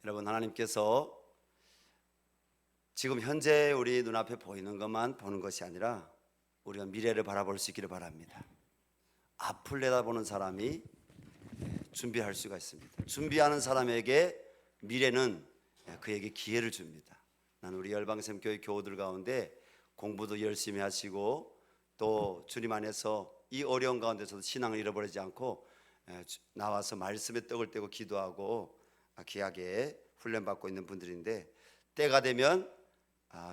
여러분, 하나님께서 지금 현재 우리 눈앞에 보이는 것만 보는 것이 아니라 우리가 미래를 바라볼 수 있기를 바랍니다. 앞을 내다보는 사람이 준비할 수가 있습니다. 준비하는 사람에게 미래는 그에게 기회를 줍니다. 나는 우리 열방샘교회 교우들 가운데 공부도 열심히 하시고 또 주님 안에서 이 어려운 가운데서도 신앙을 잃어버리지 않고 나와서 말씀에 떡을 떼고 기도하고 귀하게 훈련받고 있는 분들인데, 때가 되면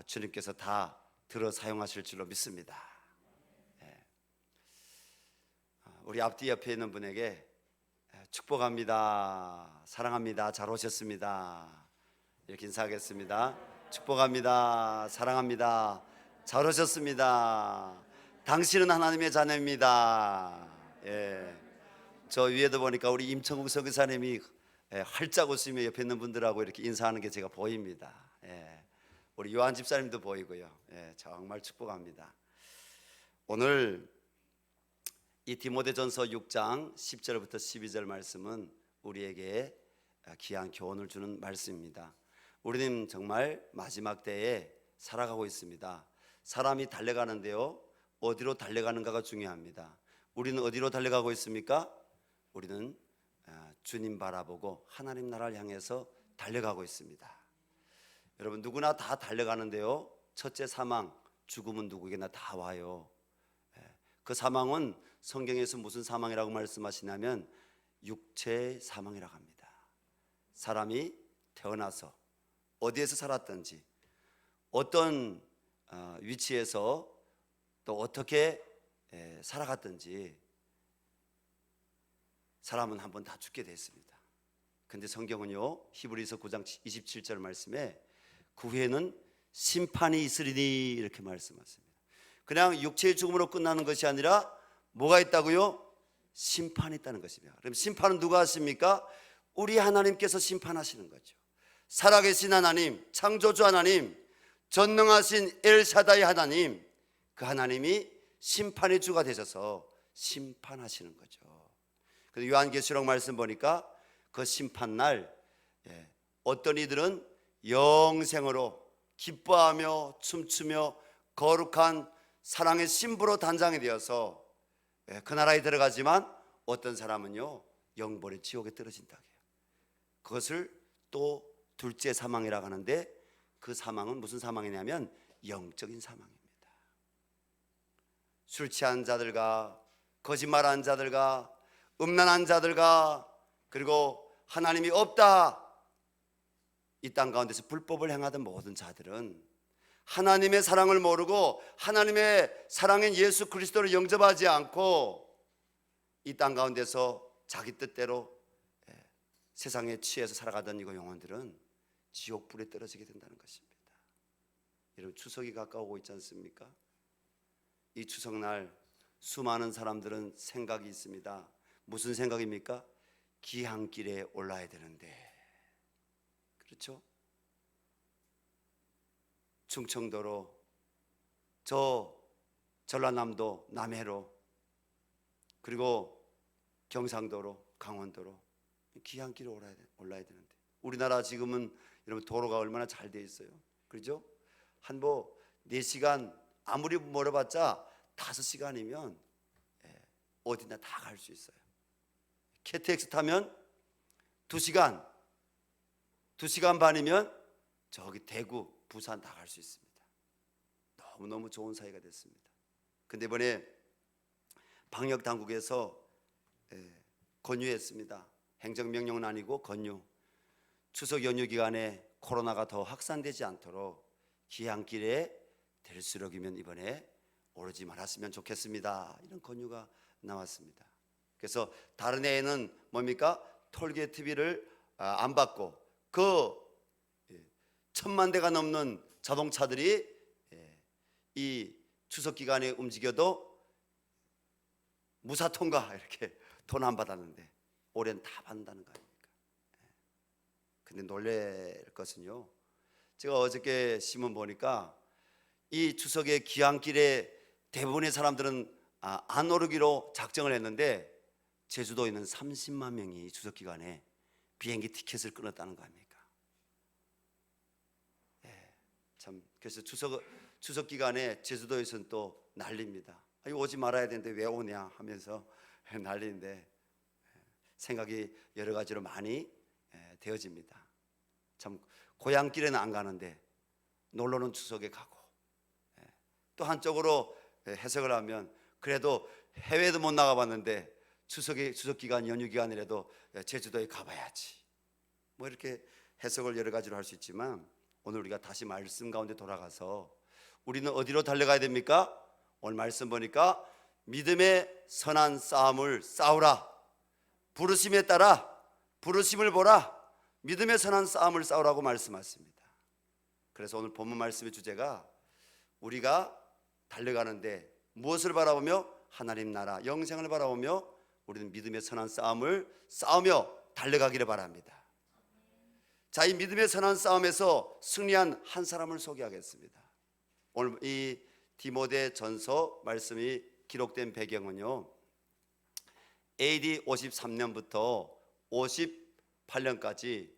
주님께서 다 들어 사용하실 줄로 믿습니다. 우리 앞뒤 옆에 있는 분에게 축복합니다, 사랑합니다, 잘 오셨습니다 이렇게 인사하겠습니다. 축복합니다, 사랑합니다, 잘 오셨습니다. 당신은 하나님의 자녀입니다. 저 위에도 보니까 우리 임청국 선교사님이 활짝 웃으며 옆에 있는 분들하고 이렇게 인사하는 게 제가 보입니다. 우리 요한 집사님도 보이고요. 정말 축복합니다. 오늘 이 디모데전서 6장 10절부터 12절 말씀은 우리에게 귀한 교훈을 주는 말씀입니다. 우리는 정말 마지막 때에 살아가고 있습니다. 사람이 달려가는데요, 어디로 달려가는가가 중요합니다. 우리는 어디로 달려가고 있습니까? 우리는 주님 바라보고 하나님 나라를 향해서 달려가고 있습니다. 여러분, 누구나 다 달려가는데요, 첫째 사망, 죽음은 누구에게나 다 와요. 그 사망은 성경에서 무슨 사망이라고 말씀하시냐면 육체의 사망이라고 합니다. 사람이 태어나서 어디에서 살았든지 어떤 위치에서 또 어떻게 살아갔든지 사람은 한번 다 죽게 됐습니다. 근데 성경은요, 히브리서 9장 27절 말씀에 그 후에는 심판이 있으리니 이렇게 말씀하십니다. 그냥 육체의 죽음으로 끝나는 것이 아니라 뭐가 있다고요? 심판이 있다는 것입니다. 그럼 심판은 누가 하십니까? 우리 하나님께서 심판하시는 거죠. 살아계신 하나님, 창조주 하나님, 전능하신 엘샤다이 하나님, 그 하나님이 심판의 주가 되셔서 심판하시는 거죠. 그래서 요한계시록 말씀 보니까 그 심판날 어떤 이들은 영생으로 기뻐하며 춤추며 거룩한 사랑의 신부로 단장이 되어서 그 나라에 들어가지만, 어떤 사람은요 영벌의 지옥에 떨어진다고 해요. 그것을 또 둘째 사망이라고 하는데, 그 사망은 무슨 사망이냐면 영적인 사망입니다. 술 취한 자들과 거짓말한 자들과 음란한 자들과 그리고 하나님이 없다, 이 땅 가운데서 불법을 행하던 모든 자들은 하나님의 사랑을 모르고 하나님의 사랑인 예수 그리스도를 영접하지 않고 이 땅 가운데서 자기 뜻대로 세상에 취해서 살아가던 이 영혼들은 지옥불에 떨어지게 된다는 것입니다. 여러분, 추석이 가까우고 있지 않습니까? 이 추석날 수많은 사람들은 생각이 있습니다. 무슨 생각입니까? 귀향길에 올라야 되는데, 그렇죠? 충청도로, 저 전라남도 남해로, 그리고 경상도로, 강원도로 귀향길에 올라야 되는데, 우리나라 지금은 여러분 도로가 얼마나 잘 돼 있어요, 그렇죠? 한 4시간, 아무리 멀어봤자 5시간이면 어디나 다 갈 수 있어요. KTX 타면 2시간, 2시간 반이면 저기 대구, 부산 다 갈 수 있습니다. 너무너무 좋은 사이가 됐습니다. 근데 이번에 방역 당국에서 권유했습니다. 행정명령은 아니고 권유. 추석 연휴 기간에 코로나가 더 확산되지 않도록 귀향길에 될수록이면 이번에 오르지 말았으면 좋겠습니다, 이런 권유가 나왔습니다. 그래서 다른 해에는 뭡니까? 톨게이트비를 안 받고 그 1000만 대가 넘는 자동차들이 이 추석 기간에 움직여도 무사 통과, 이렇게 돈 안 받았는데 올해는 다 받는다는 거 아닙니까? 근데 놀랄 것은요, 제가 어저께 신문 보니까 이 추석의 귀향길에 대부분의 사람들은 안 오르기로 작정을 했는데 제주도에 있는 30만 명이 추석 기간에 비행기 티켓을 끊었다는 거 아닙니까? 참 그래서 추석 기간에 제주도에서는 또 난립니다. 이거 오지 말아야 되는데 왜 오냐 하면서 난리인데 생각이 여러 가지로 많이 되어집니다. 참 고향길에는 안 가는데 놀러는 추석에 가고, 또 한쪽으로 해석을 하면 그래도 해외도 못 나가봤는데 추석 기간 연휴 기간이라도 제주도에 가봐야지, 뭐 이렇게 해석을 여러 가지로 할 수 있지만, 오늘 우리가 다시 말씀 가운데 돌아가서 우리는 어디로 달려가야 됩니까? 오늘 말씀 보니까 믿음의 선한 싸움을 싸우라, 부르심에 따라 부르심을 보라, 믿음의 선한 싸움을 싸우라고 말씀하십니다. 그래서 오늘 본문 말씀의 주제가 우리가 달려가는데 무엇을 바라보며? 하나님 나라 영생을 바라보며 우리는 믿음의 선한 싸움을 싸우며 달려가기를 바랍니다. 자, 이 믿음의 선한 싸움에서 승리한 한 사람을 소개하겠습니다. 오늘 이 디모데 전서 말씀이 기록된 배경은요, AD 53년부터 58년까지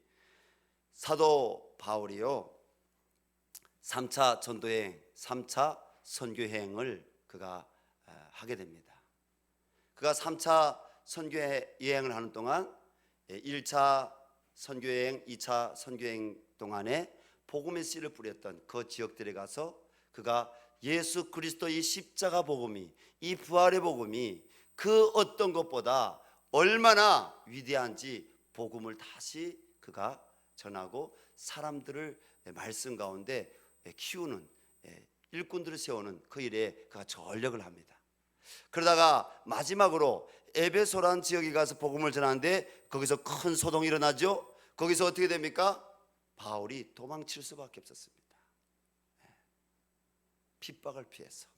사도 바울이요 3차 전도여행, 3차 선교여행을 그가 하게 됩니다. 그가 3차 선교여행을 하는 동안 1차 선교여행, 2차 선교여행 동안에 복음의 씨를 뿌렸던 그 지역들에 가서 그가 예수 그리스도의 십자가 복음이, 이 부활의 복음이 그 어떤 것보다 얼마나 위대한지 복음을 다시 그가 전하고 사람들을 말씀 가운데 키우는, 일꾼들을 세우는 그 일에 그가 전력을 합니다. 그러다가 마지막으로 에베소라는 지역에 가서 복음을 전하는데 거기서 큰 소동이 일어나죠. 거기서 어떻게 됩니까? 바울이 도망칠 수밖에 없었습니다. 핍박을 피해서.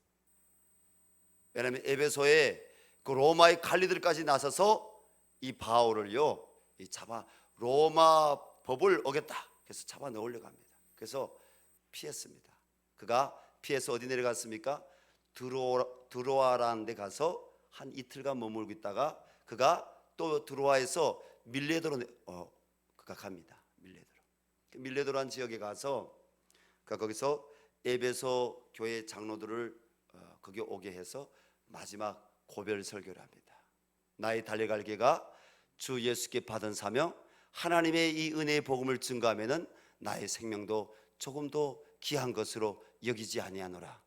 왜냐하면 에베소에 그 로마의 관리들까지 나서서 이 바울을요 잡아 로마 법을 어겼다, 그래서 잡아 넣으려고 합니다. 그래서 피했습니다. 그가 피해서 어디 내려갔습니까? 드로아라는 데 가서 한 이틀간 머물고 있다가 그가 또 드로아에서 밀레도로 그가 갑니다. 밀레도라는 지역에 가서 그가 거기서 에베소 교회 장로들을 거기 오게 해서 마지막 고별 설교를 합니다. 나의 달려갈 길가 주 예수께 받은 사명, 하나님의 이 은혜의 복음을 증거하면은 나의 생명도 조금도 귀한 것으로 여기지 아니하노라.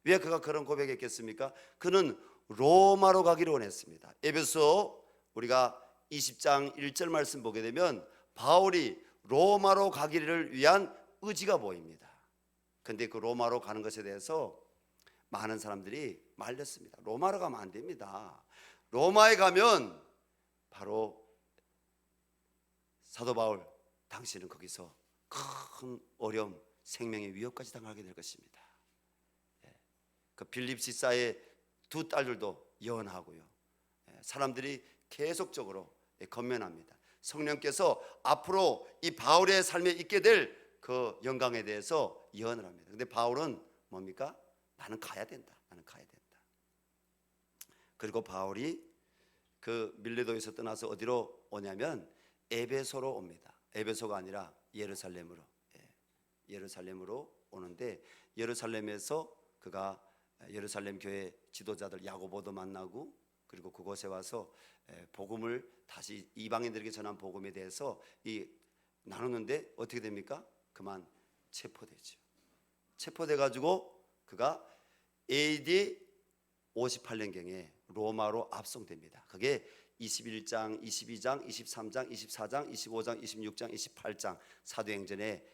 왜 그가 그런 고백했겠습니까? 그는 로마로 가기를 원했습니다. 에베소 우리가 20장 1절 말씀 보게 되면 바울이 로마로 가기를 위한 의지가 보입니다. 근데 그 로마로 가는 것에 대해서 많은 사람들이 말렸습니다. 로마로 가면 안 됩니다. 로마에 가면 바로 사도 바울 당신은 거기서 큰 어려움, 생명의 위협까지 당하게 될 것입니다. 그 빌립 지사의 두 딸들도 예언하고요, 사람들이 계속적으로 건면합니다. 성령께서 앞으로 이 바울의 삶에 있게 될 그 영광에 대해서 예언을 합니다. 근데 바울은 뭡니까? 나는 가야 된다. 그리고 바울이 그 밀레도에서 떠나서 어디로 오냐면 에베소로 옵니다. 에베소가 아니라 예루살렘으로 오는데, 예루살렘에서 그가 예루살렘 교회 지도자들 야고보도 만나고, 그리고 그곳에 와서 복음을 다시 이방인들에게 전한 복음에 대해서 나누는데 어떻게 됩니까? 그만 체포되죠. 체포돼 가지고 그가 AD 58년경에 로마로 압송됩니다. 그게 21장, 22장, 23장, 24장, 25장, 26장, 28장 사도행전의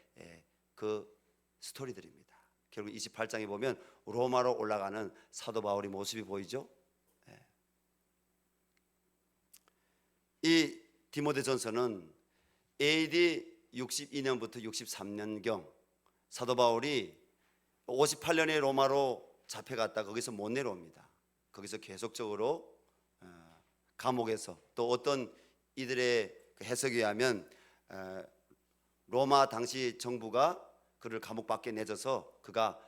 그 스토리들입니다. 결국 28장에 보면 로마로 올라가는 사도 바울의 모습이 보이죠. 이 디모데전서는 AD 62년부터 63년경 사도 바울이 58년에 로마로 잡혀갔다 거기서 못 내려옵니다. 거기서 계속적으로 감옥에서, 또 어떤 이들의 해석에 의하면 로마 당시 정부가 그를 감옥 밖에 내줘서 그가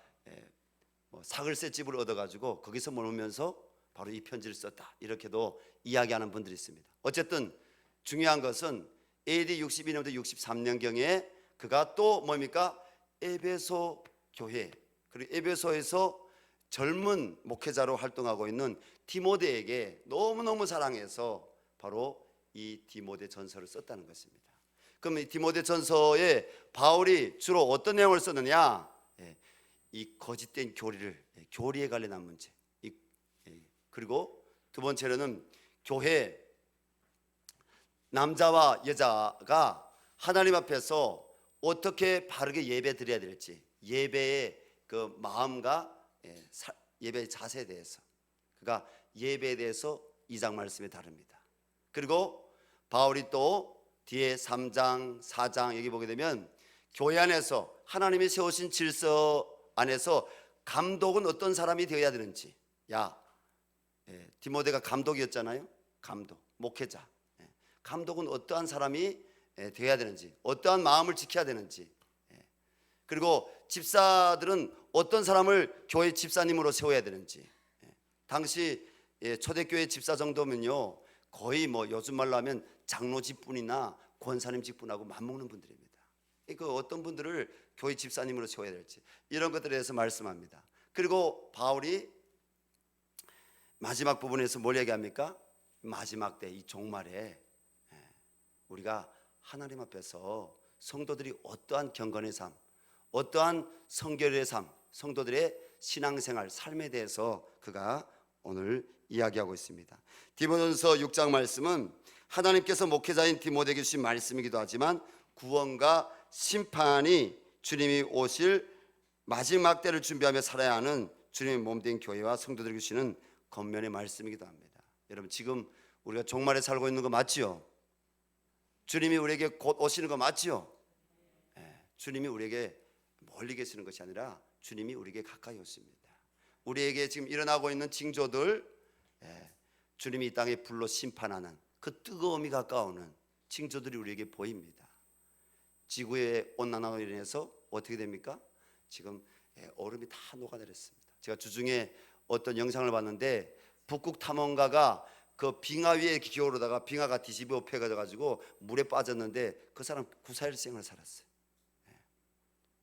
사글세 집을 얻어가지고 거기서 머물면서 바로 이 편지를 썼다, 이렇게도 이야기하는 분들이 있습니다. 어쨌든 중요한 것은 AD 62년부터 63년경에 그가 또 뭡니까? 에베소 교회, 그리고 에베소에서 젊은 목회자로 활동하고 있는 디모데에게 너무너무 사랑해서 바로 이 디모데 전서를 썼다는 것입니다. 그럼 이 디모데 전서에 바울이 주로 어떤 내용을 썼느냐? 이 거짓된 교리에 관련한 문제. 그리고 두 번째로는 교회 남자와 여자가 하나님 앞에서 어떻게 바르게 예배 드려야 될지, 예배의 그 마음과 예배의 자세에 대해서, 그러니까 예배에 대해서 2장 말씀에 다릅니다. 그리고 바울이 또 뒤에 3장, 4장 여기 보게 되면 교회 안에서 하나님이 세우신 질서 안에서 감독은 어떤 사람이 되어야 되는지. 디모데가 감독이었잖아요. 감독, 목회자. 감독은 어떠한 사람이 되어야 되는지, 어떠한 마음을 지켜야 되는지. 그리고 집사들은 어떤 사람을 교회 집사님으로 세워야 되는지. 당시 초대교회 집사 정도면요, 거의 뭐 요즘 말로 하면 장로 직분이나 권사님 직분하고 맞먹는 분들입니다. 그 어떤 분들을 교회 집사님으로 세워야 될지, 이런 것들에 대해서 말씀합니다. 그리고 바울이 마지막 부분에서 뭘 얘기합니까? 마지막 때 이 종말에 우리가 하나님 앞에서 성도들이 어떠한 경건의 삶, 어떠한 성결의 삶, 성도들의 신앙생활, 삶에 대해서 그가 오늘 이야기하고 있습니다. 디모데전서 6장 말씀은 하나님께서 목회자인 디모데에게 주신 말씀이기도 하지만 구원과 심판이 주님이 오실 마지막 때를 준비하며 살아야 하는 주님의 몸된 교회와 성도들에게 주시는 겉면의 말씀이기도 합니다. 여러분, 지금 우리가 종말에 살고 있는 거 맞지요? 주님이 우리에게 곧 오시는 거 맞지요? 주님이 우리에게 멀리 계시는 것이 아니라 주님이 우리에게 가까이 오십니다. 우리에게 지금 일어나고 있는 징조들, 주님이 이 땅에 불로 심판하는 그 뜨거움이 가까우는 징조들이 우리에게 보입니다. 지구의 온난화로 인해서 어떻게 됩니까? 지금 얼음이 다 녹아내렸습니다. 제가 주중에 어떤 영상을 봤는데 북극 탐험가가 그 빙하 위에 기어오르다가 빙하가 뒤집어 엎혀가지고 물에 빠졌는데 그 사람 941생을 살았어요.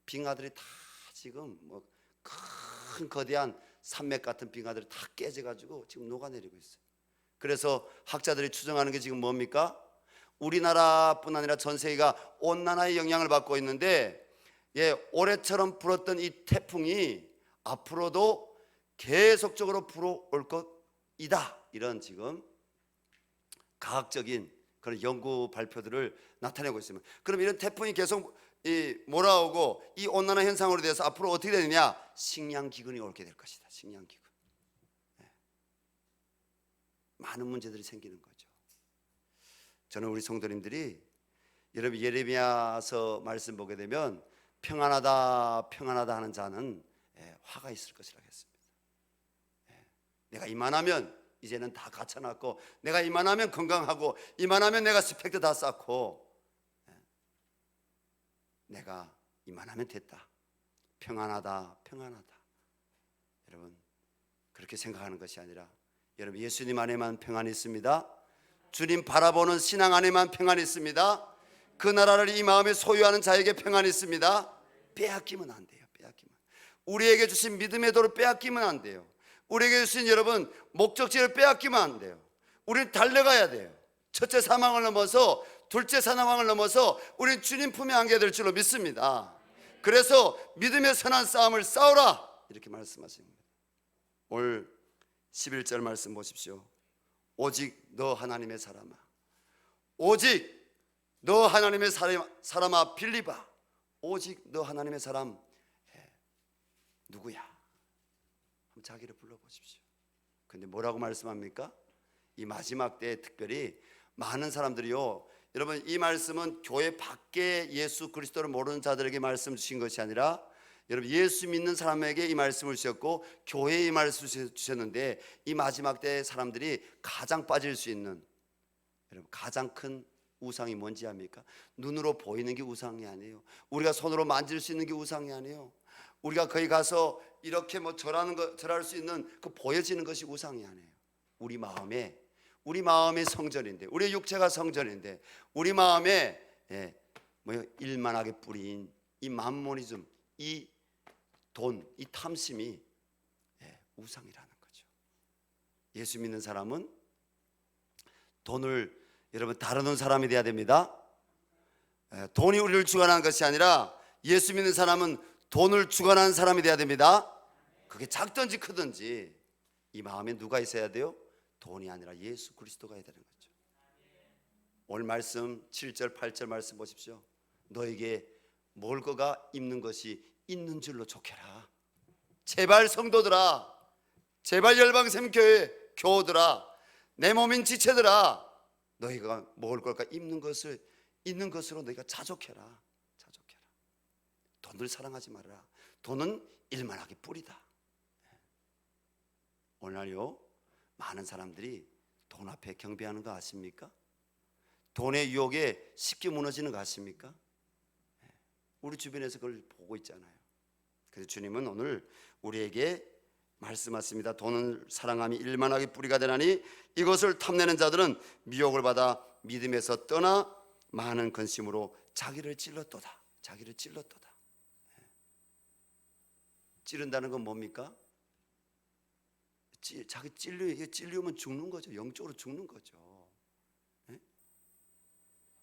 빙하들이 다 지금 뭐 큰 거대한 산맥 같은 빙하들이 다 깨져가지고 지금 녹아내리고 있어요. 그래서 학자들이 추정하는 게 지금 뭡니까? 우리나라뿐 아니라 전 세계가 온난화의 영향을 받고 있는데, 올해처럼 불었던 이 태풍이 앞으로도 계속적으로 불어올 것이다, 이런 지금 과학적인 그런 연구 발표들을 나타내고 있습니다. 그럼 이런 태풍이 계속 몰아오고 이 온난화 현상으로 대해서 앞으로 어떻게 되느냐? 식량기근이 오게 될 것이다. 식량기근. 많은 문제들이 생기는 거죠. 저는 우리 성도님들이 여러분 예레미야서 말씀 보게 되면 평안하다 평안하다 하는 자는 화가 있을 것이라고 했습니다. 내가 이만하면 이제는 다 갖춰놨고, 내가 이만하면 건강하고, 이만하면 내가 스펙도 다 쌓고, 내가 이만하면 됐다. 평안하다 평안하다. 여러분, 그렇게 생각하는 것이 아니라 여러분, 예수님 안에만 평안이 있습니다. 주님 바라보는 신앙 안에만 평안이 있습니다. 그 나라를 이 마음에 소유하는 자에게 평안이 있습니다. 빼앗기면 안 돼요. 빼앗기면. 우리에게 주신 믿음의 도를 빼앗기면 안 돼요. 우리에게 주신 여러분 목적지를 빼앗기면 안 돼요. 우리는 달려가야 돼요. 첫째 사망을 넘어서 둘째 사망을 넘어서 우리는 주님 품에 안게 될 줄로 믿습니다. 그래서 믿음의 선한 싸움을 싸우라, 이렇게 말씀하십니다. 오늘 11절 말씀 보십시오. 오직 너 하나님의 사람아, 오직 너 하나님의 사람아 빌리바, 오직 너 하나님의 사람 누구야? 한번 자기를 불러보십시오. 근데 뭐라고 말씀합니까? 이 마지막 때에 특별히 많은 사람들이요, 여러분, 이 말씀은 교회 밖에 예수 그리스도를 모르는 자들에게 말씀 주신 것이 아니라 여러분 예수 믿는 사람에게 이 말씀을 주셨고 교회에 이 말씀을 주셨는데, 이 마지막 때 사람들이 가장 빠질 수 있는 여러분 가장 큰 우상이 뭔지 압니까? 눈으로 보이는 게 우상이 아니에요. 우리가 손으로 만질 수 있는 게 우상이 아니에요. 우리가 거기 가서 이렇게 뭐 절할 수 있는 그 보여지는 것이 우상이 아니에요. 우리 마음의 성전인데, 우리 육체가 성전인데, 우리 마음에 일만하게 뿌린 이 만모니즘, 이 돈, 이 탐심이 우상이라는 거죠. 예수 믿는 사람은 돈을 여러분 다루는 사람이 돼야 됩니다. 돈이 우리를 주관하는 것이 아니라 예수 믿는 사람은 돈을 주관하는 사람이 돼야 됩니다. 그게 작든지 크든지 이 마음에 누가 있어야 돼요? 돈이 아니라 예수 그리스도가 해야 되는 거죠. 오늘 말씀 7절 8절 말씀 보십시오. 너에게 먹을 거가 있는 것이 있는 줄로 좋게라. 제발 성도들아, 제발 열방샘 교회 교우들아, 내 몸인 지체들아, 너희가 먹을 것과 입는 것을 있는 것으로 너희가 자족해라. 자족해라. 돈을 사랑하지 말아라. 돈은 일만하게 뿌리다. 오늘날요 많은 사람들이 돈 앞에 경배하는 거 아십니까? 돈의 유혹에 쉽게 무너지는 거 아십니까? 우리 주변에서 그걸 보고 있잖아요. 그래서 주님은 오늘 우리에게 말씀하십니다. 돈을 사랑함이 일만하게 뿌리가 되나니 이것을 탐내는 자들은 미혹을 받아 믿음에서 떠나 많은 근심으로 자기를 찔렀도다. 자기를 찔렀도다. 찌른다는 건 뭡니까? 자기 찔리면 죽는 거죠. 영적으로 죽는 거죠.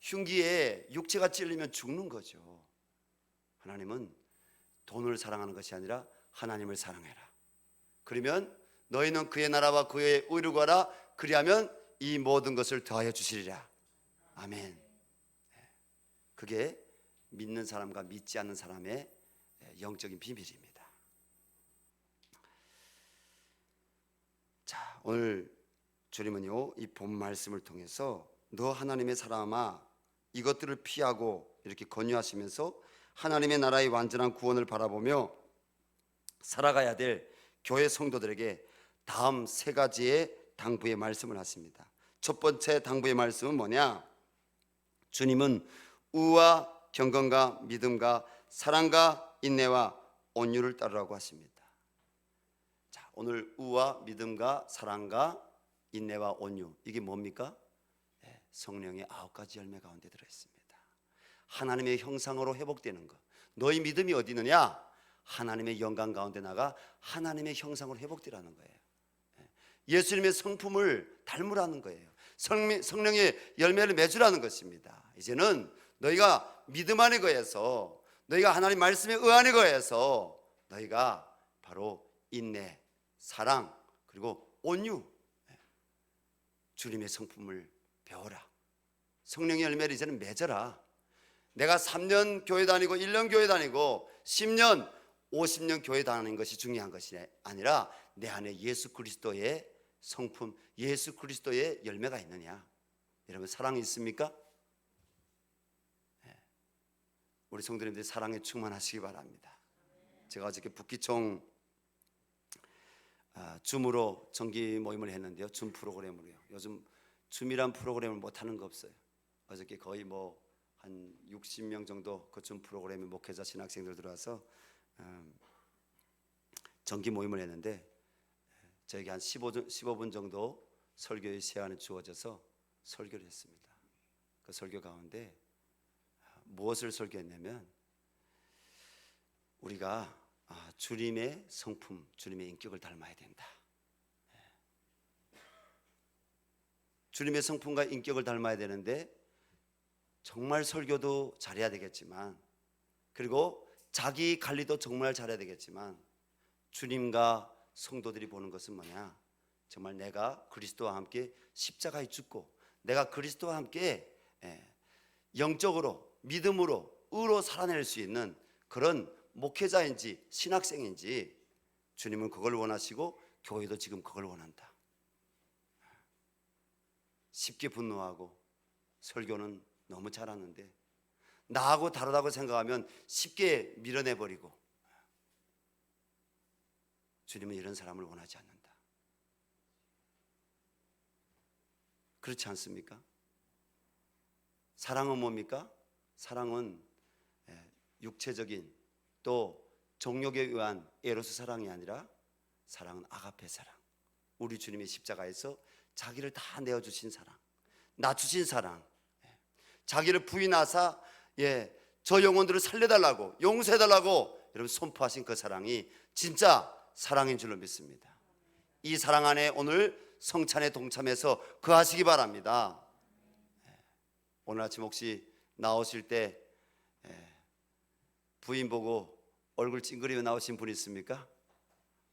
흉기에 육체가 찔리면 죽는 거죠. 하나님은 돈을 사랑하는 것이 아니라 하나님을 사랑해라. 그러면 너희는 그의 나라와 그의 의를 구하라. 그리하면 이 모든 것을 더하여 주시리라. 아멘. 그게 믿는 사람과 믿지 않는 사람의 영적인 비밀입니다. 자, 오늘 주님은요 이 본 말씀을 통해서 너 하나님의 사람아 이것들을 피하고 이렇게 권유하시면서 하나님의 나라의 완전한 구원을 바라보며 살아가야 될 교회 성도들에게 다음 세 가지의 당부의 말씀을 하십니다. 첫 번째 당부의 말씀은 뭐냐? 주님은 의와 경건과 믿음과 사랑과 인내와 온유를 따르라고 하십니다. 자, 오늘 의와 믿음과 사랑과 인내와 온유, 이게 뭡니까? 성령의 9가지 열매 가운데 들어있습니다. 하나님의 형상으로 회복되는 것. 너희 믿음이 어디 있느냐? 하나님의 영광 가운데 나가 하나님의 형상으로 회복되라는 거예요. 예수님의 성품을 닮으라는 거예요. 성령의 열매를 맺으라는 것입니다. 이제는 너희가 믿음 안에 거해서, 너희가 하나님 말씀에 의안에 거해서 너희가 바로 인내, 사랑, 그리고 온유, 주님의 성품을 배워라. 성령의 열매를 이제는 맺어라. 내가 3년 교회 다니고 1년 교회 다니고 10년 50년 교회 다니는 것이 중요한 것이 아니라 내 안에 예수 그리스도의 성품, 예수 그리스도의 열매가 있느냐. 여러분 사랑이 있습니까? 우리 성도님들이 사랑에 충만하시기 바랍니다. 제가 어저께 북기총 줌으로 정기 모임을 했는데요. 줌 프로그램으로요. 요즘 줌이란 프로그램을 못하는 거 없어요. 어저께 거의 한 60명 정도 그 줌 프로그램에 목회자 신학생들 들어와서 정기 모임을 했는데 저에게 한 15분 정도 설교의 시간이 주어져서 설교를 했습니다. 그 설교 가운데 무엇을 설교했냐면 우리가 주님의 성품, 주님의 인격을 닮아야 된다. 주님의 성품과 인격을 닮아야 되는데 정말 설교도 잘해야 되겠지만, 그리고 자기 관리도 정말 잘해야 되겠지만, 주님과 성도들이 보는 것은 뭐냐? 정말 내가 그리스도와 함께 십자가에 죽고 내가 그리스도와 함께 영적으로 믿음으로 의로 살아낼 수 있는 그런 목회자인지 신학생인지 주님은 그걸 원하시고 교회도 지금 그걸 원한다. 쉽게 분노하고 설교는 너무 잘하는데 나하고 다르다고 생각하면 쉽게 밀어내버리고, 주님은 이런 사람을 원하지 않는다. 그렇지 않습니까? 사랑은 뭡니까? 사랑은 육체적인 또 정욕에 의한 에로스 사랑이 아니라 사랑은 아가페 사랑, 우리 주님의 십자가에서 자기를 다 내어주신 사랑, 낮추신 사랑, 자기를 부인하사 저 영혼들을 살려달라고, 용서해달라고 여러분 선포하신 그 사랑이 진짜 사랑인 줄로 믿습니다. 이 사랑 안에 오늘 성찬에 동참해서 거하시기 바랍니다. 오늘 아침 혹시 나오실 때 부인 보고 얼굴 찡그리며 나오신 분 있습니까?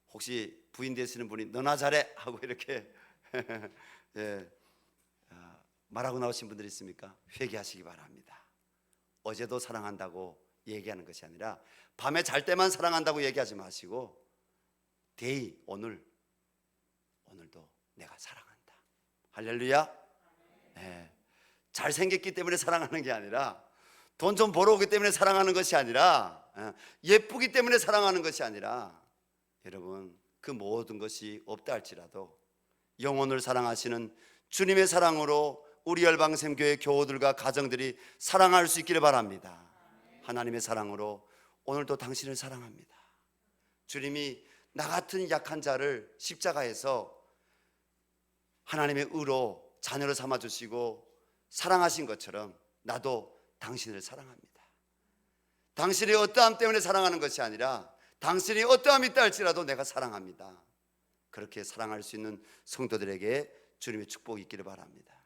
혹시 부인 되시는 분이 너나 잘해 하고 이렇게 말하고 나오신 분들 있습니까? 회개하시기 바랍니다. 어제도 사랑한다고 얘기하는 것이 아니라 밤에 잘 때만 사랑한다고 얘기하지 마시고 데이 오늘도 내가 사랑한다. 할렐루야. 잘생겼기 때문에 사랑하는 게 아니라, 돈 좀 벌어오기 때문에 사랑하는 것이 아니라, 예쁘기 때문에 사랑하는 것이 아니라, 여러분 그 모든 것이 없다 할지라도 영혼을 사랑하시는 주님의 사랑으로 우리 열방샘교회 교우들과 가정들이 사랑할 수 있기를 바랍니다. 하나님의 사랑으로 오늘도 당신을 사랑합니다. 주님이 나 같은 약한 자를 십자가에서 하나님의 의로 자녀로 삼아주시고 사랑하신 것처럼 나도 당신을 사랑합니다. 당신의 어떠함 때문에 사랑하는 것이 아니라 당신이 어떠함이 있다 할지라도 내가 사랑합니다. 그렇게 사랑할 수 있는 성도들에게 주님의 축복이 있기를 바랍니다.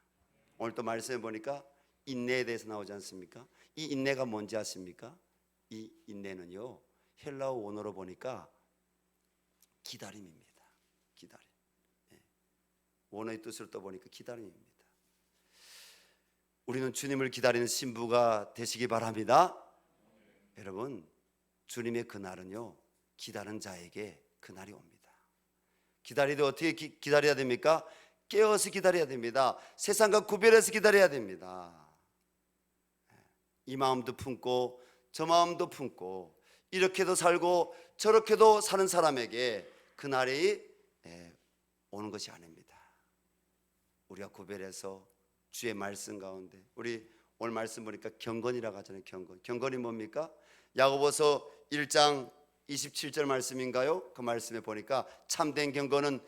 오늘 또 말씀해 보니까 인내에 대해서 나오지 않습니까? 이 인내가 뭔지 아십니까? 이 인내는요, 헬라어 원어로 보니까 기다림입니다. 기다림. 원어의 뜻으로 떠보니까 기다림입니다. 우리는 주님을 기다리는 신부가 되시기 바랍니다. 여러분, 주님의 그날은요, 기다린 자에게 그날이 옵니다. 기다리되 어떻게 기다려야 됩니까? 깨어서 기다려야 됩니다. 세상과 구별해서 기다려야 됩니다. 이 마음도 품고 저 마음도 품고 이렇게도 살고 저렇게도 사는 사람에게 그날이 오는 것이 아닙니다. 우리가 구별해서 주의 말씀 가운데, 우리 오늘 말씀 보니까 경건이라고 하잖아요. 경건이 뭡니까? 야고보서 1장 27절 말씀인가요? 그 말씀에 보니까 참된 경건은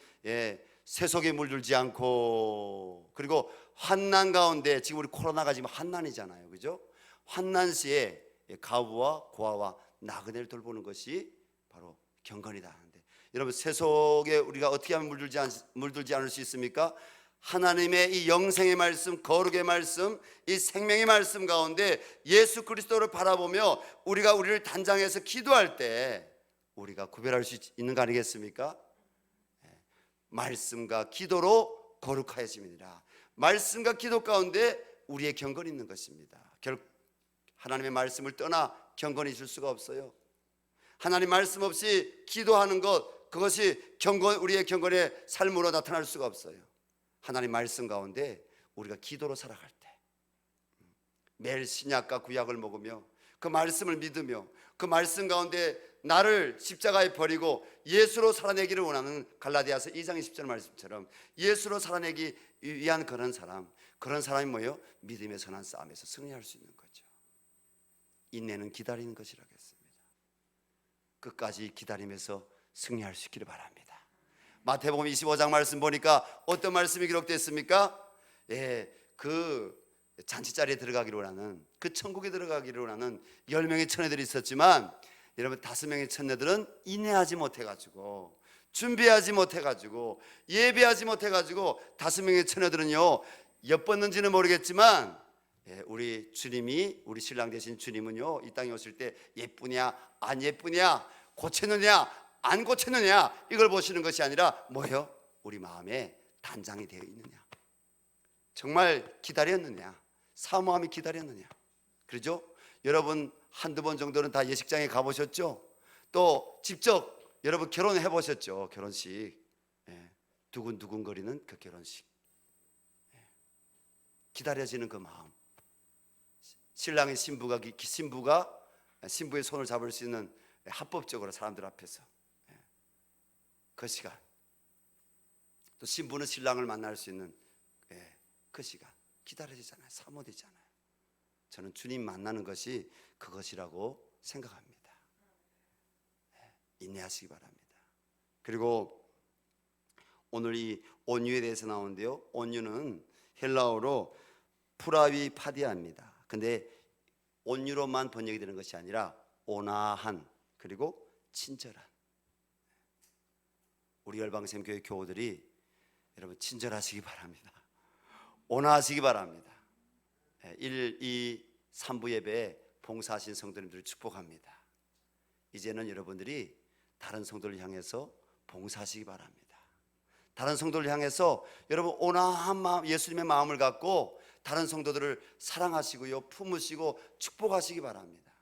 세속에 물들지 않고, 그리고 환난 가운데, 지금 우리 코로나가 지금 환난이잖아요, 그죠? 환난 시에 가부와 고아와 나그네를 돌보는 것이 바로 경건이다 하는데, 여러분 세속에 우리가 어떻게 하면 물들지 않을 수 있습니까? 하나님의 이 영생의 말씀, 거룩의 말씀, 이 생명의 말씀 가운데 예수 그리스도를 바라보며 우리를 단장해서 기도할 때 우리가 구별할 수 있는 거 아니겠습니까? 말씀과 기도로 거룩하여짐이니라. 말씀과 기도 가운데 우리의 경건이 있는 것입니다. 결국 하나님의 말씀을 떠나 경건이 있을 수가 없어요. 하나님 말씀 없이 기도하는 것, 그것이 우리의 경건의 삶으로 나타날 수가 없어요. 하나님 말씀 가운데 우리가 기도로 살아갈 때, 매일 신약과 구약을 먹으며 그 말씀을 믿으며 그 말씀 가운데 나를 십자가에 버리고 예수로 살아내기를 원하는 갈라디아서 2장 20절 말씀처럼 예수로 살아내기 위한 그런 사람이 뭐예요? 믿음의 선한 싸움에서 승리할 수 있는 거죠. 인내는 기다리는 것이라고 했습니다. 끝까지 기다리면서 승리할 수 있기를 바랍니다. 마태복음 25장 말씀 보니까 어떤 말씀이 기록되어 있습니까? 그 잔치자리에 들어가기로 하는, 그 천국에 들어가기로 하는 10명의 처녀들이 있었지만, 여러분 5명의 처녀들은 인내하지 못해가지고, 준비하지 못해가지고, 예배하지 못해가지고 5명의 처녀들은요 엿벗는지는 모르겠지만, 우리 주님이, 우리 신랑 되신 주님은요 이 땅에 오실 때 예쁘냐 안 예쁘냐, 고쳤느냐 안 고쳤느냐, 이걸 보시는 것이 아니라 뭐예요? 우리 마음에 단장이 되어 있느냐, 정말 기다렸느냐, 사모함이 기다렸느냐. 그렇죠? 여러분 한두 번 정도는 다 예식장에 가보셨죠? 또 직접 여러분 결혼해 보셨죠? 결혼식, 두근두근거리는 그 결혼식, 기다려지는 그 마음, 신랑의 신부의 손을 잡을 수 있는 합법적으로 사람들 앞에서 그 시간, 또 신부는 신랑을 만날 수 있는 그 시간 기다려지잖아요. 사모되잖아요. 저는 주님 만나는 것이 그것이라고 생각합니다. 인내하시기 바랍니다. 그리고 오늘 이 온유에 대해서 나오는데요, 온유는 헬라어로 프라비파디아입니다. 근데 온유로만 번역이 되는 것이 아니라 온화한, 그리고 친절한, 우리 열방샘교회 교우들이 여러분 친절하시기 바랍니다. 온화하시기 바랍니다. 1, 2, 3부 예배에 봉사하신 성도님들을 축복합니다. 이제는 여러분들이 다른 성도를 향해서 봉사하시기 바랍니다. 다른 성도를 향해서 여러분 온화한 마음, 예수님의 마음을 갖고 다른 성도들을 사랑하시고요, 품으시고 축복하시기 바랍니다.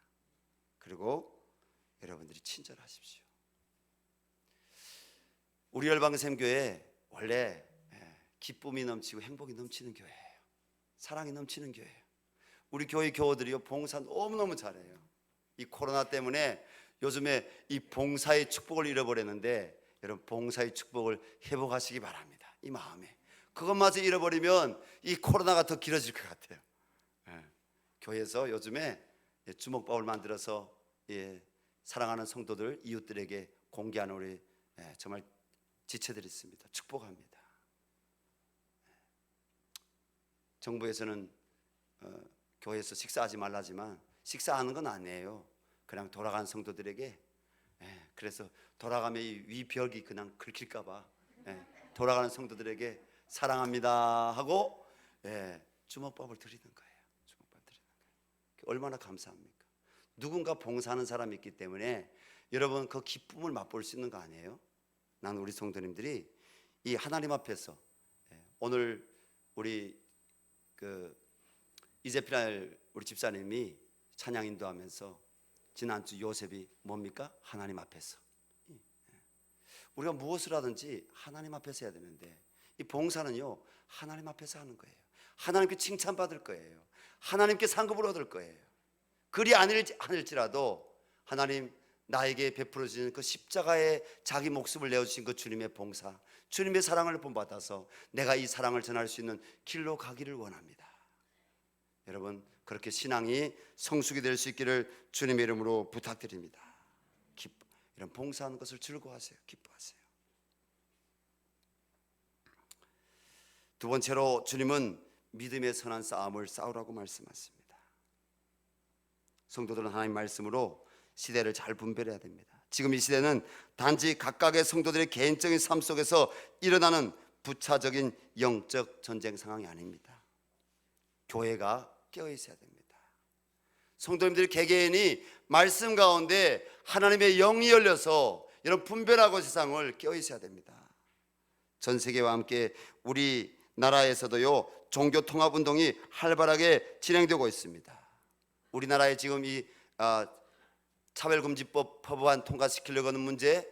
그리고 여러분들이 친절하십시오. 우리 열방샘교회 원래 기쁨이 넘치고 행복이 넘치는 교회예요. 사랑이 넘치는 교회예요. 우리 교회 교우들이요, 봉사 너무너무 잘해요. 이 코로나 때문에 요즘에 이 봉사의 축복을 잃어버렸는데, 여러분 봉사의 축복을 회복하시기 바랍니다. 이 마음에 그것마저 잃어버리면 이 코로나가 더 길어질 것 같아요. 교회에서 요즘에 주먹밥을 만들어서 사랑하는 성도들, 이웃들에게 공개하는 우리 정말 지체들이 있습니다. 축복합니다. 정부에서는 교회에서 식사하지 말라지만 식사하는 건 아니에요. 그냥 돌아간 성도들에게, 그래서 돌아가면 이 위벽이 그냥 긁힐까 봐 돌아가는 성도들에게 사랑합니다 하고 주먹밥을 드리는 거예요. 주먹밥 드리는 거예요. 얼마나 감사합니까? 누군가 봉사하는 사람이 있기 때문에 여러분 그 기쁨을 맛볼 수 있는 거 아니에요? 나는 우리 성도님들이 이 하나님 앞에서 오늘 우리 이재필 우리 집사님이 찬양 인도하면서 지난주 요셉이 뭡니까? 하나님 앞에서. 우리가 무엇을 하든지 하나님 앞에서 해야 되는데, 이 봉사는요 하나님 앞에서 하는 거예요. 하나님께 칭찬받을 거예요. 하나님께 상급을 얻을 거예요. 그리 아닐지라도 하나님 나에게 베풀어 주신 그 십자가에 자기 목숨을 내어주신 그 주님의 봉사, 주님의 사랑을 본받아서 내가 이 사랑을 전할 수 있는 길로 가기를 원합니다. 여러분 그렇게 신앙이 성숙이 될 수 있기를 주님의 이름으로 부탁드립니다. 이런 봉사하는 것을 즐거워하세요. 기뻐하세요. 두 번째로 주님은 믿음의 선한 싸움을 싸우라고 말씀하십니다. 성도들은 하나님 말씀으로 시대를 잘 분별해야 됩니다. 지금 이 시대는 단지 각각의 성도들의 개인적인 삶 속에서 일어나는 부차적인 영적 전쟁 상황이 아닙니다. 교회가 깨어 있어야 됩니다. 성도님들이 개개인이 말씀 가운데 하나님의 영이 열려서 이런 분별하고 세상을 깨어 있어야 됩니다. 전 세계와 함께 우리나라에서도요 종교 통합 운동이 활발하게 진행되고 있습니다. 우리나라에 지금 이 차별금지법 법안 통과시키려고 하는 문제,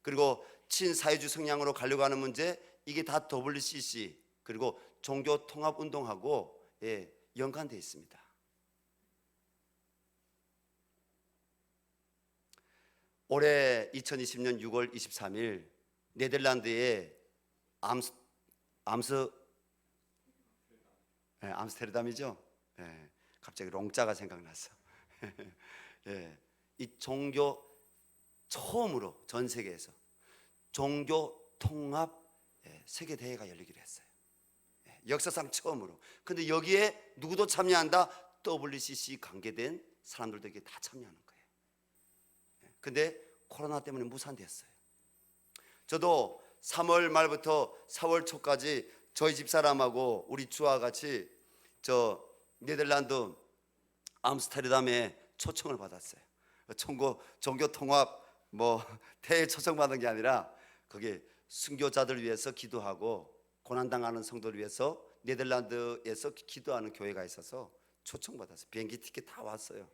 그리고 친사회주 성향으로 가려고 하는 문제, 이게 다 WCC 그리고 종교 통합 운동하고 연관되어 있습니다. 올해 2020년 6월 23일 네덜란드의 암스테르담이죠. 갑자기 롱자가 생각났어. 이 종교 처음으로 전 세계에서 종교 통합 세계 대회가 열리기로 했어요. 역사상 처음으로. 근데 여기에 누구도 참여한다? WCC 관계된 사람들도 이게 다 참여하는 거예요. 근데 코로나 때문에 무산됐어요. 저도 3월 말부터 4월 초까지 저희 집사람하고 우리 주와 같이 저 네덜란드 암스테르담에 초청을 받았어요. 종교 통합 대회 초청받은 게 아니라 거기 순교자들 위해서 기도하고 고난당하는 성도를 위해서 네덜란드에서 기도하는 교회가 있어서 초청받았어요. 비행기 티켓 다 왔어요.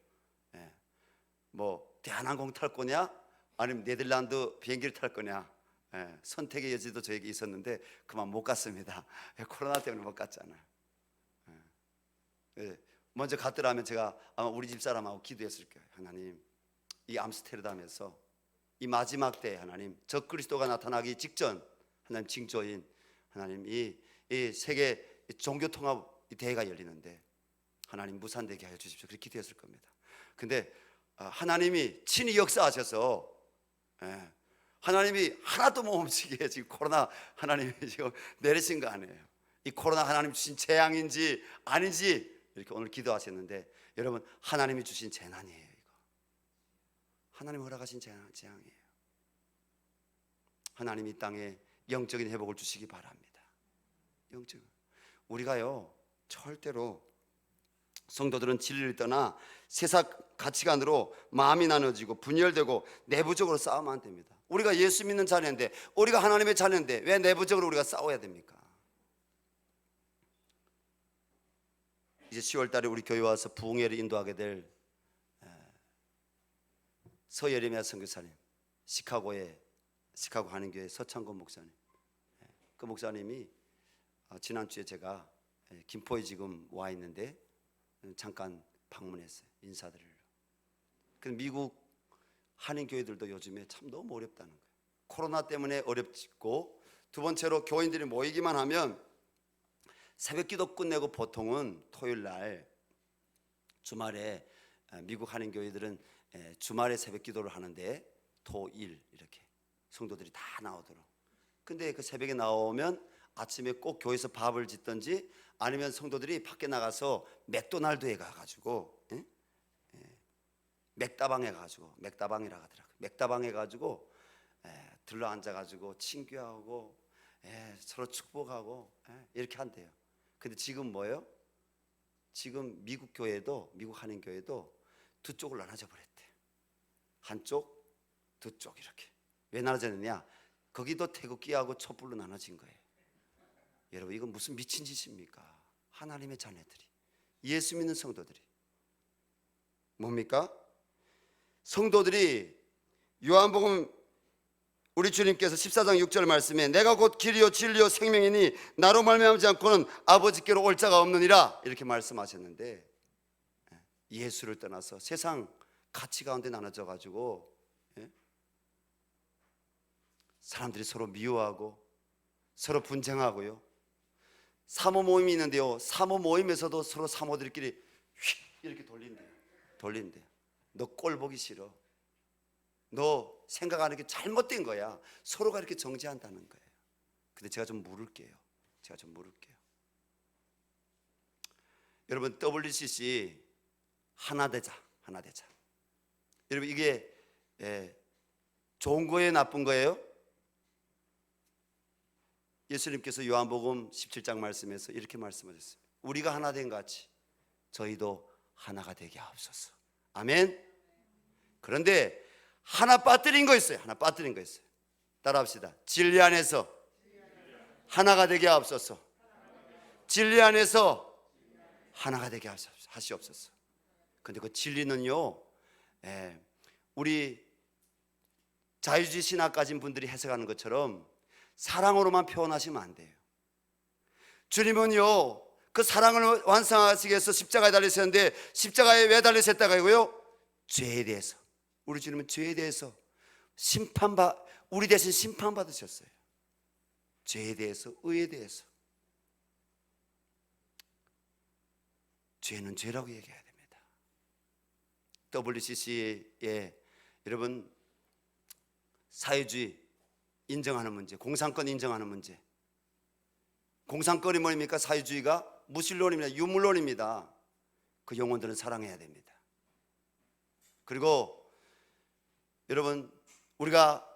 대한항공 탈 거냐 아니면 네덜란드 비행기를 탈 거냐, 선택의 여지도 저에게 있었는데 그만 못 갔습니다. 코로나 때문에 못 갔잖아요. 먼저 갔더라면 제가 아마 우리 집사람하고 기도했을 거예요. 하나님, 이 암스테르담에서 이 마지막 때 하나님 적그리스도가 나타나기 직전 하나님 징조인 하나님 이 세계 종교 통합 대회가 열리는데 하나님 무산되게 하여 주십시오. 그렇게 기도했을 겁니다. 근데 하나님이 친히 역사하셔서 하나님이 하나도 못 멈추게 지금 코로나 하나님이 지금 내리신 거 아니에요. 이 코로나 하나님 주신 재앙인지 아닌지 이렇게 오늘 기도하셨는데, 여러분 하나님이 주신 재난이에요. 이거 하나님 허락하신 재앙이에요. 하나님 이 땅에 영적인 회복을 주시기 바랍니다. 영적인. 우리가요 절대로 성도들은 진리를 떠나 세상 가치관으로 마음이 나눠지고 분열되고 내부적으로 싸우면 안 됩니다. 우리가 예수 믿는 자녀인데, 우리가 하나님의 자녀인데 왜 내부적으로 우리가 싸워야 됩니까? 이제 10월 달에 우리 교회 와서 부흥회를 인도하게 될 서예림야 선교사님, 시카고 한인교회 서창건 목사님, 그 목사님이 지난주에 제가 김포에 지금 와 있는데 잠깐 방문했어요. 인사드리러. 근데 미국 한인교회들도 요즘에 참 너무 어렵다는 거예요. 코로나 때문에 어렵고, 두 번째로 교인들이 모이기만 하면 새벽기도 끝내고 보통은 토요일 날 주말에 미국 한인교회들은 주말에 새벽기도를 하는데 토일 이렇게 성도들이 다 나오도록. 근데 그 새벽에 나오면 아침에 꼭 교회에서 밥을 짓든지 아니면 성도들이 밖에 나가서 맥도날드에 가가지고 맥다방에 가가지고, 맥다방이라고 하더라고요. 맥다방에 가지고 들러 앉아가지고 친교하고 서로 축복하고 이렇게 한대요. 근데 지금 뭐예요? 지금 미국 교회도, 미국 한인교회도 두 쪽을 나눠져 버렸대. 한쪽, 두 쪽 이렇게. 왜 나눠졌느냐? 거기도 태극기하고 촛불로 나눠진 거예요. 여러분, 이건 무슨 미친 짓입니까? 하나님의 자녀들이, 예수 믿는 성도들이 뭡니까? 성도들이 요한복음 우리 주님께서 14장 6절 말씀에 내가 곧 길이요 진리요 생명이니 나로 말미암지 않고는 아버지께로 올 자가 없느니라 이렇게 말씀하셨는데, 예수를 떠나서 세상 가치 가운데 나눠져 가지고 사람들이 서로 미워하고 서로 분쟁하고요. 사모 모임이 있는데요, 사모 모임에서도 서로 사모들끼리 휙 이렇게 돌린대요. 너 꼴 보기 싫어, 너 생각하는 게 잘못된 거야. 서로가 이렇게 정죄한다는 거예요. 근데 제가 좀 물을게요. 여러분, WCC 하나 되자. 여러분, 이게 좋은 거예요, 나쁜 거예요? 예수님께서 요한복음 17장 말씀에서 이렇게 말씀하셨어요. 우리가 하나 된 같이 저희도 하나가 되게 하옵소서. 아멘. 그런데 하나 빠뜨린 거 있어요. 따라합시다. 진리 안에서 하나가 되게 하옵소서. 진리 안에서 하나가 되게 하시옵소서. 근데 그 진리는요, 우리 자유주의 신학 가진 분들이 해석하는 것처럼 사랑으로만 표현하시면 안 돼요. 주님은요, 그 사랑을 완성하시기 위해서 십자가에 달리셨는데, 십자가에 왜 달리셨다고요? 죄에 대해서. 우리 주님은 죄에 대해서 우리 대신 심판받으셨어요. 죄에 대해서, 의에 대해서. 죄는 죄라고 얘기해야 됩니다. WCC에 여러분, 사회주의 인정하는 문제, 공산권 인정하는 문제. 공산권이 뭡니까? 사회주의가 무신론입니다. 유물론입니다. 그 영혼들은 사랑해야 됩니다. 그리고 여러분, 우리가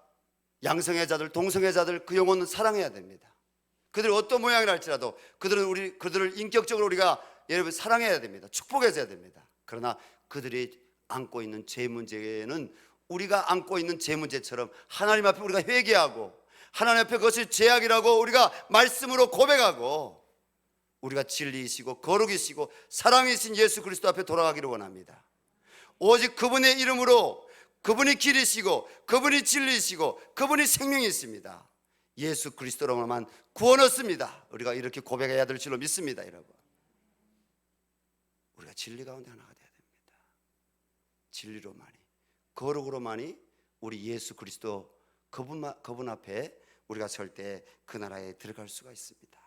양성애자들, 동성애자들, 그 영혼은 사랑해야 됩니다. 그들이 어떤 모양이라 할지라도 그들을 인격적으로 우리가 여러분 사랑해야 됩니다. 축복해줘야 됩니다. 그러나 그들이 안고 있는 죄 문제는 우리가 안고 있는 죄 문제처럼 하나님 앞에 우리가 회개하고, 하나님 앞에 그것이 죄악이라고 우리가 말씀으로 고백하고, 우리가 진리이시고 거룩이시고 사랑이신 예수 그리스도 앞에 돌아가기를 원합니다. 오직 그분의 이름으로, 그분이 길이시고 그분이 진리이시고 그분이 생명이십니다. 예수 그리스도로만 구원 얻습니다. 우리가 이렇게 고백해야 될 줄로 믿습니다. 여러분, 우리가 진리 가운데 하나가 되어야 됩니다. 진리로만이, 거룩으로만이 우리 예수 그리스도 그분 앞에 우리가 설 때 그 나라에 들어갈 수가 있습니다.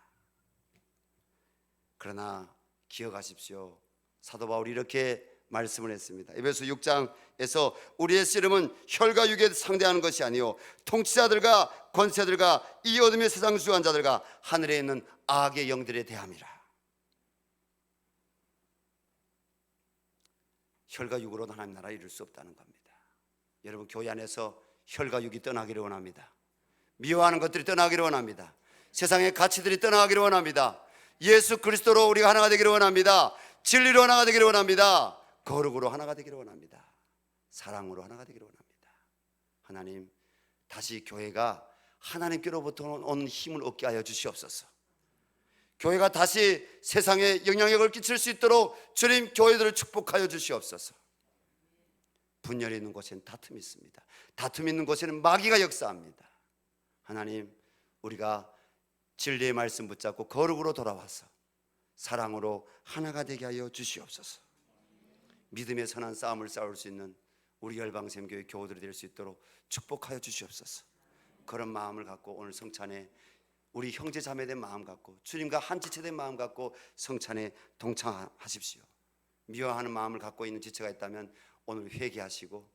그러나 기억하십시오. 사도 바울이 이렇게 말씀을 했습니다. 에베소 6장에서 우리의 씨름은 혈과 육에 상대하는 것이 아니요 통치자들과 권세들과 이 어둠의 세상 주관 자들과 하늘에 있는 악의 영들에 대함이라. 혈과 육으로는 하나님 나라 이룰 수 없다는 겁니다. 여러분 교회 안에서 혈과 육이 떠나기를 원합니다. 미워하는 것들이 떠나기를 원합니다. 세상의 가치들이 떠나가기를 원합니다. 예수 그리스도로 우리가 하나가 되기를 원합니다. 진리로 하나가 되기를 원합니다. 거룩으로 하나가 되기를 원합니다. 사랑으로 하나가 되기를 원합니다. 하나님, 다시 교회가 하나님께로부터 온 힘을 얻게 하여 주시옵소서. 교회가 다시 세상에 영향력을 끼칠 수 있도록 주님 교회들을 축복하여 주시옵소서. 분열이 있는 곳에는 다툼이 있습니다. 다툼이 있는 곳에는 마귀가 역사합니다. 하나님, 우리가 진리의 말씀 붙잡고 거룩으로 돌아와서 사랑으로 하나가 되게 하여 주시옵소서. 믿음의 선한 싸움을 싸울 수 있는 우리 열방샘교회 교우들이 될 수 있도록 축복하여 주시옵소서. 그런 마음을 갖고 오늘 성찬에 우리 형제 자매된 마음 갖고 주님과 한 지체된 마음 갖고 성찬에 동참하십시오. 미워하는 마음을 갖고 있는 지체가 있다면 오늘 회개하시고,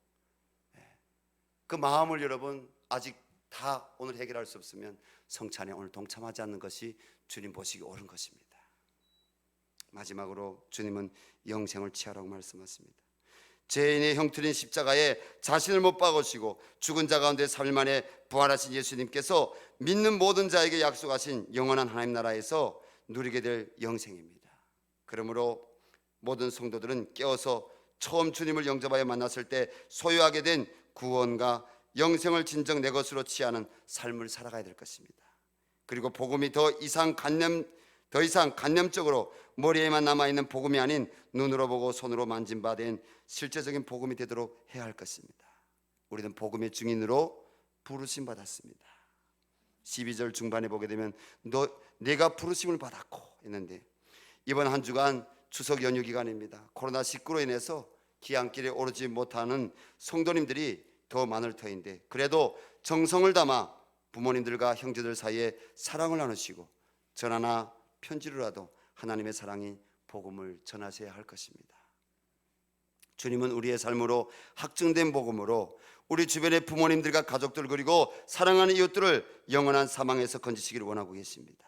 그 마음을 여러분 아직 다 오늘 해결할 수 없으면 성찬에 오늘 동참하지 않는 것이 주님 보시기 옳은 것입니다. 마지막으로 주님은 영생을 취하라고 말씀하십니다. 죄인의 형틀인 십자가에 자신을 못 박으시고 죽은 자 가운데 3일 만에 부활하신 예수님께서 믿는 모든 자에게 약속하신 영원한 하나님 나라에서 누리게 될 영생입니다. 그러므로 모든 성도들은 깨어서 처음 주님을 영접하여 만났을 때 소유하게 된 구원과 영생을 진정 내 것으로 취하는 삶을 살아가야 될 것입니다. 그리고 복음이 더 이상 간념적으로 머리에만 남아있는 복음이 아닌 눈으로 보고 손으로 만진 바 된 실제적인 복음이 되도록 해야 할 것입니다. 우리는 복음의 증인으로 부르심 받았습니다. 12절 중반에 보게 되면 내가 부르심을 받았고 했는데, 이번 한 주간 추석 연휴 기간입니다. 코로나19로 인해서 기안길에 오르지 못하는 성도님들이 더 많을 터인데, 그래도 정성을 담아 부모님들과 형제들 사이에 사랑을 나누시고 전화나 편지로라도 하나님의 사랑이 복음을 전하셔야 할 것입니다. 주님은 우리의 삶으로 확증된 복음으로 우리 주변의 부모님들과 가족들 그리고 사랑하는 이웃들을 영원한 사망에서 건지시기를 원하고 계십니다.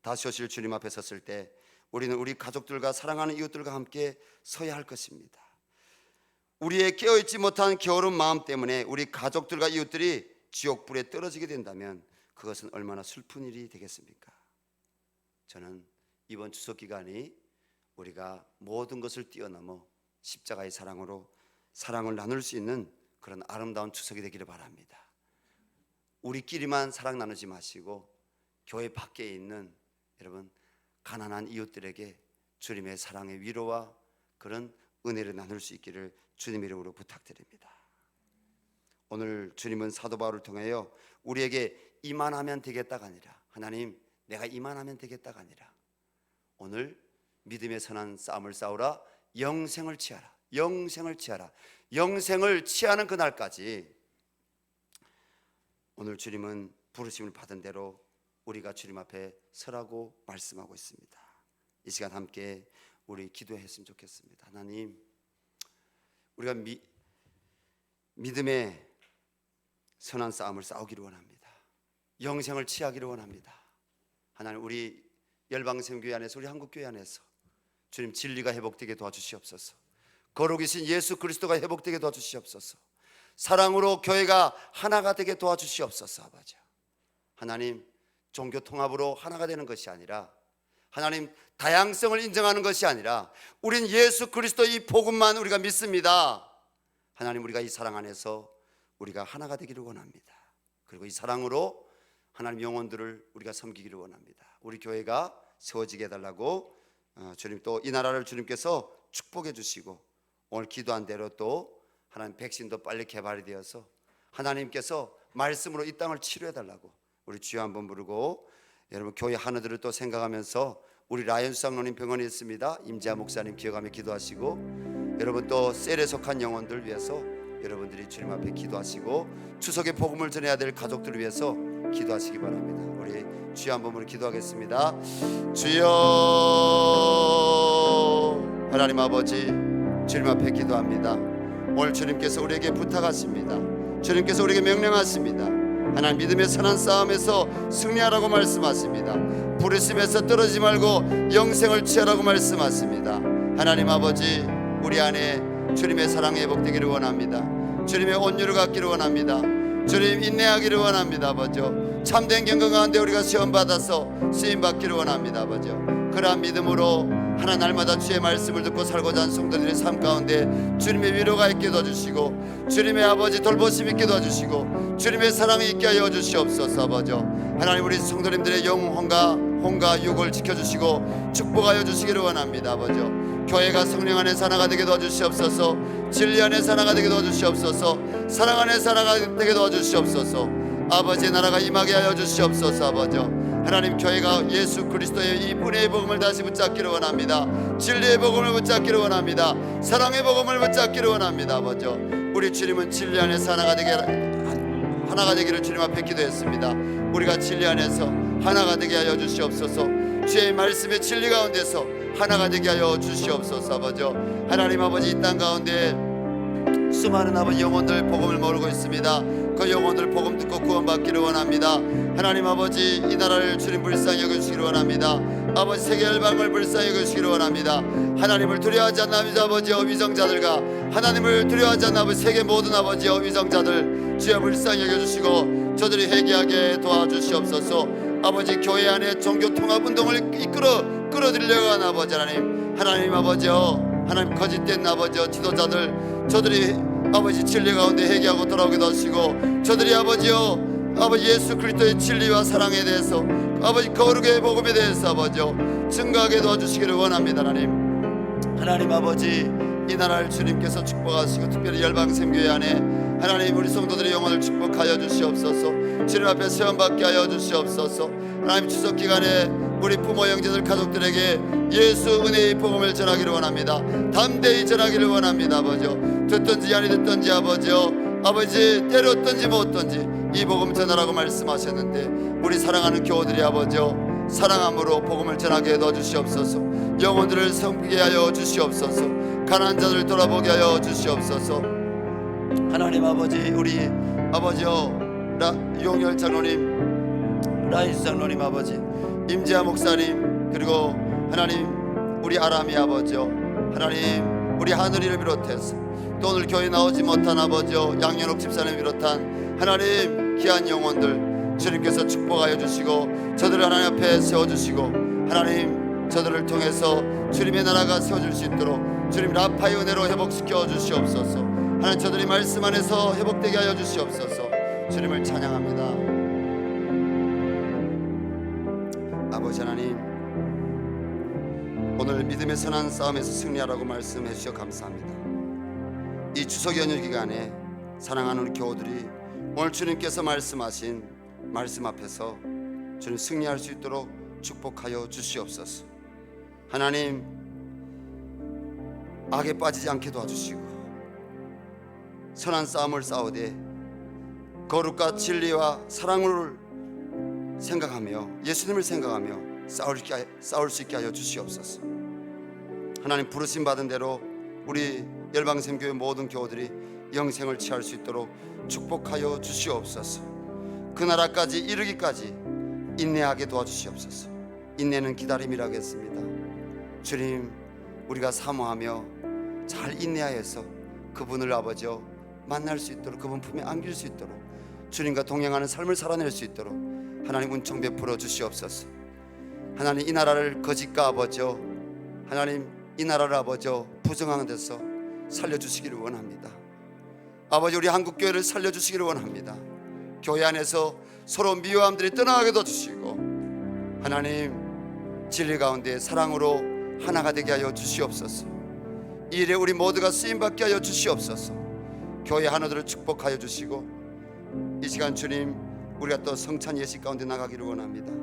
다시 오실 주님 앞에 섰을 때 우리는 우리 가족들과 사랑하는 이웃들과 함께 서야 할 것입니다. 우리의 깨어있지 못한 게으른 마음 때문에 우리 가족들과 이웃들이 지옥불에 떨어지게 된다면 그것은 얼마나 슬픈 일이 되겠습니까? 저는 이번 추석 기간이 우리가 모든 것을 뛰어넘어 십자가의 사랑으로 사랑을 나눌 수 있는 그런 아름다운 추석이 되기를 바랍니다. 우리끼리만 사랑 나누지 마시고 교회 밖에 있는 여러분 가난한 이웃들에게 주님의 사랑의 위로와 그런 은혜를 나눌 수 있기를 주님 이름으로 부탁드립니다. 오늘 주님은 사도 바울을 통하여 우리에게 이만하면 되겠다가 아니라, 하나님 내가 이만하면 되겠다가 아니라 오늘 믿음의 선한 싸움을 싸우라, 영생을 취하라, 영생을 취하라, 영생을 취하는 그날까지 오늘 주님은 부르심을 받은 대로 우리가 주님 앞에 서라고 말씀하고 있습니다. 이 시간 함께 우리 기도했으면 좋겠습니다. 하나님, 우리가 믿음의 선한 싸움을 싸우기를 원합니다. 영생을 취하기를 원합니다. 하나님, 우리 열방샘교회 안에서, 우리 한국교회 안에서 주님 진리가 회복되게 도와주시옵소서. 거룩이신 예수 그리스도가 회복되게 도와주시옵소서. 사랑으로 교회가 하나가 되게 도와주시옵소서. 아버지 하나님, 종교 통합으로 하나가 되는 것이 아니라, 하나님 다양성을 인정하는 것이 아니라 우린 예수 그리스도 이 복음만 우리가 믿습니다. 하나님, 우리가 이 사랑 안에서 우리가 하나가 되기를 원합니다. 그리고 이 사랑으로 하나님 영혼들을 우리가 섬기기를 원합니다. 우리 교회가 세워지게 해달라고 주님, 또 이 나라를 주님께서 축복해 주시고 오늘 기도한 대로 또 하나님 백신도 빨리 개발이 되어서 하나님께서 말씀으로 이 땅을 치료해 달라고 우리 주여 한번 부르고, 여러분 교회 하나들을 또 생각하면서 우리 라이언스 장로님 병원에 있습니다. 임지아 목사님 기억하며 기도하시고, 여러분 또 셀에 속한 영혼들 위해서 여러분들이 주님 앞에 기도하시고, 추석의 복음을 전해야 될 가족들을 위해서 기도하시기 바랍니다. 우리 주여 한번 우리 기도하겠습니다. 주여, 하나님 아버지, 주님 앞에 기도합니다. 오늘 주님께서 우리에게 부탁하십니다. 주님께서 우리에게 명령하십니다. 하나님, 믿음의 선한 싸움에서 승리하라고 말씀하십니다. 부르심에서 떨어지지 말고 영생을 취하라고 말씀하십니다. 하나님 아버지, 우리 안에 주님의 사랑이 회복되기를 원합니다. 주님의 온유를 갖기를 원합니다. 주님 인내하기를 원합니다. 아버지 참된 경건 가운데 우리가 시험받아서 쓰임받기를 원합니다. 아버지 그러한 믿음으로 하나 날마다 주의 말씀을 듣고 살고자 하는 성도들의 삶 가운데 주님의 위로가 있게 도와주시고 주님의 아버지 돌보심 있게 도와주시고 주님의 사랑이 있게 하여 주시옵소서. 아버지 하나님 우리 성도님들의 영혼과 혼과 육을 지켜주시고 축복하여 주시기를 원합니다. 아버지 교회가 성령 안에서 하나가 되게 도와주시옵소서. 진리 안에서 하나가 되게 도와주시옵소서. 사랑 안에서 하나가 되게 도와주시옵소서. 아버지의 나라가 임하게 하여 주시옵소서. 아버지 하나님 교회가 예수 그리스도의 이 분의 복음을 다시 붙잡기를 원합니다. 진리의 복음을 붙잡기를 원합니다. 사랑의 복음을 붙잡기를 원합니다. 아버지 우리 주님은 진리 안에서 하나가 되기를 주님 앞에 기도했습니다. 우리가 진리 안에서 하나가 되게 하여 주시옵소서. 주의 말씀의 진리 가운데서 하나가 되게 하여 주시옵소서. 아버지 하나님 아버지 이 땅 가운데 수많은 아버지 영혼들 복음을 모르고 있습니다. 그 영혼들 복음 듣고 구원받기를 원합니다. 하나님 아버지 이 나라를 주님 불쌍히 여겨주시기를 원합니다. 아버지 세계 열방을 불쌍히 여겨주시기를 원합니다. 하나님을 두려워하지 않는 아버지 위정자들과 하나님을 두려워하지 않는 아버지 세계 모든 아버지 위정자들 주여 불쌍히 여겨주시고 저들이 회개하게 도와주시옵소서. 아버지 교회 안에 종교 통합 운동을 끌어들이려고 하는 아버지 하나님 아버지 하나님 거짓된 아버지 지도자들 저들이 아버지 진리 가운데 회개하고 돌아오게 도와주시고 저들이 아버지 예수 그리스도의 진리와 사랑에 대해서 아버지 거룩의 복음에 대해서 아버지 증거하게 도와주시기를 원합니다. 하나님 아버지 이 나라를 주님께서 축복하시고 특별히 열방샘교회 안에 하나님 우리 성도들의 영혼을 축복하여 주시옵소서. 주님 앞에 시험받게 하여 주시옵소서. 하나님 추석 기간에 우리 부모 형제들 가족들에게 예수 은혜의 복음을 전하기를 원합니다. 담대히 전하기를 원합니다. 아버지 듣든지 아니 듣든지 아버지 때렸든지 못든지 이 복음 전하라고 말씀하셨는데 우리 사랑하는 교우들이 아버지 사랑함으로 복음을 전하게 넣어주시옵소서. 영혼들을 섬기게 하여 주시옵소서. 가난한 자들을 돌아보게 하여 주시옵소서. 하나님 아버지 우리 아버지 용열 장로님 라이스 장로님 아버지 임재하 목사님 그리고 하나님 우리 아람이 아버지 하나님 우리 하늘이를 비롯해서 또 오늘 교회 나오지 못한 아버지 양현옥 집사님 비롯한 하나님 귀한 영혼들 주님께서 축복하여 주시고 저들을 하나님 앞에 세워주시고 하나님 저들을 통해서 주님의 나라가 세워질 수 있도록 주님 라파의 은혜로 회복시켜 주시옵소서. 하나님 저들이 말씀 안에서 회복되게 하여 주시옵소서. 주님을 찬양합니다. 아버지 하나님 오늘 믿음의 선한 싸움에서 승리하라고 말씀해 주셔 감사합니다. 이 추석 연휴 기간에 사랑하는 우리 교우들이 오늘 주님께서 말씀하신 말씀 앞에서 주님 승리할 수 있도록 축복하여 주시옵소서. 하나님 악에 빠지지 않게 도와주시고 선한 싸움을 싸우되 거룩과 진리와 사랑을 생각하며 예수님을 생각하며 싸울 수 있게 하여 주시옵소서. 하나님 부르심 받은 대로 우리 열방샘교회 모든 교우들이 영생을 취할 수 있도록 축복하여 주시옵소서. 그 나라까지 이르기까지 인내하게 도와주시옵소서. 인내는 기다림이라 하겠습니다. 주님 우리가 사모하며 잘 인내하여서 그분을 아버지 만날 수 있도록 그분 품에 안길 수 있도록 주님과 동행하는 삶을 살아낼 수 있도록 하나님 은총 베풀어 주시옵소서. 하나님 이 나라를 거짓과 아버지 하나님 이 나라를 아버지 부정하는 데서 살려주시기를 원합니다. 아버지 우리 한국교회를 살려주시기를 원합니다. 교회 안에서 서로 미워함들이 떠나가게 도와주시고 하나님 진리 가운데 사랑으로 하나가 되게 하여 주시옵소서. 이 일에 우리 모두가 쓰임받게 하여 주시옵소서. 교회 하나들을 축복하여 주시고 이 시간 주님 우리가 또 성찬 예식 가운데 나가기를 원합니다.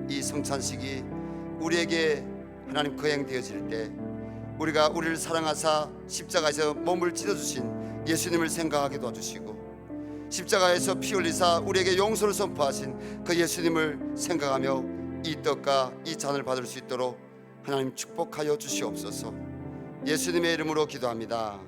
이 성찬식이 우리에게 하나님 거행되어질 때 우리가 우리를 사랑하사 십자가에서 몸을 찢어주신 예수님을 생각하게 도와주시고 십자가에서 피 흘리사 우리에게 용서를 선포하신 그 예수님을 생각하며 이 떡과 이 잔을 받을 수 있도록 하나님 축복하여 주시옵소서. 예수님의 이름으로 기도합니다.